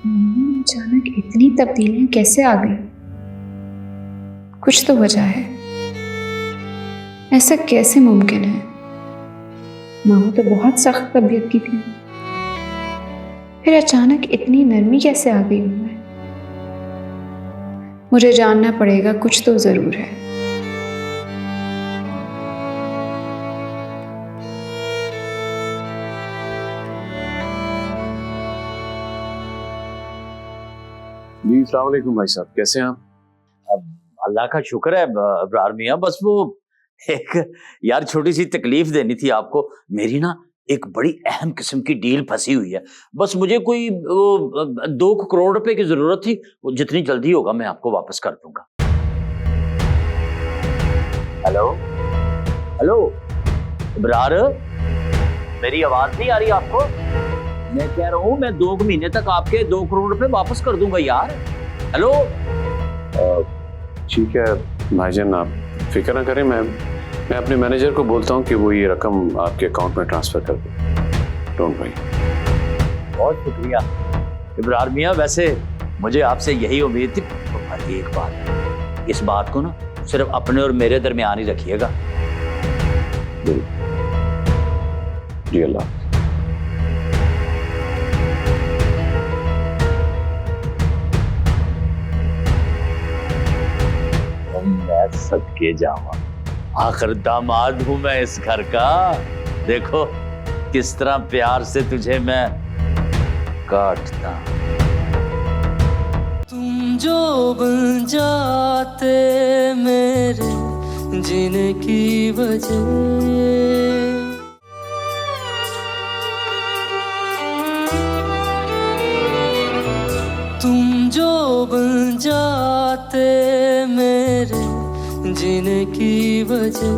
Mummy में अचानक इतनी तब्दीलियां कैसे आ गई? कुछ तो वजह है। ऐसा कैसे मुमकिन है? मामू तो बहुत सख्त तबीयत की थी, फिर अचानक इतनी नरमी कैसे आ गई उनमें? मुझे जानना पड़ेगा, कुछ तो जरूर है। जी अस्सलाम वालेकुम भाई साहब, कैसे हैं आप? अब अल्लाह का शुक्र है अब्रार मियाँ। बस वो एक यार छोटी सी तकलीफ देनी थी आपको। मेरी ना एक बड़ी अहम किस्म की डील फंसी हुई है। बस मुझे कोई 2 करोड़ रुपए की जरूरत थी। वो जितनी जल्दी होगा मैं आपको वापस कर दूंगा। हेलो हेलो अब्रार, मेरी आवाज नहीं आ रही आपको? मैं कह रहा हूँ मैं 2 महीने तक आपके 2 करोड़ रुपए वापस कर दूंगा यार। हेलो। ठीक है भाईजान, आप फिक्र ना करें, मैं अपने मैनेजर को बोलता हूँ कि वो ये रकम आपके अकाउंट में ट्रांसफर कर दे। Don't worry. बहुत शुक्रिया इब्रार मियाँ। वैसे मुझे आपसे यही उम्मीद थी। पर एक बात है, इस बात को ना सिर्फ अपने और मेरे दरमियान ही रखिएगा। जी अल्लाह। मैं सदके जावा, आखिर दामाद हूं मैं इस घर का। देखो किस तरह प्यार से तुझे मैं काटता। तुम जो बन जाते मेरे जीने की वजह, तुम जो बन जाते मेरे जीने की वजह।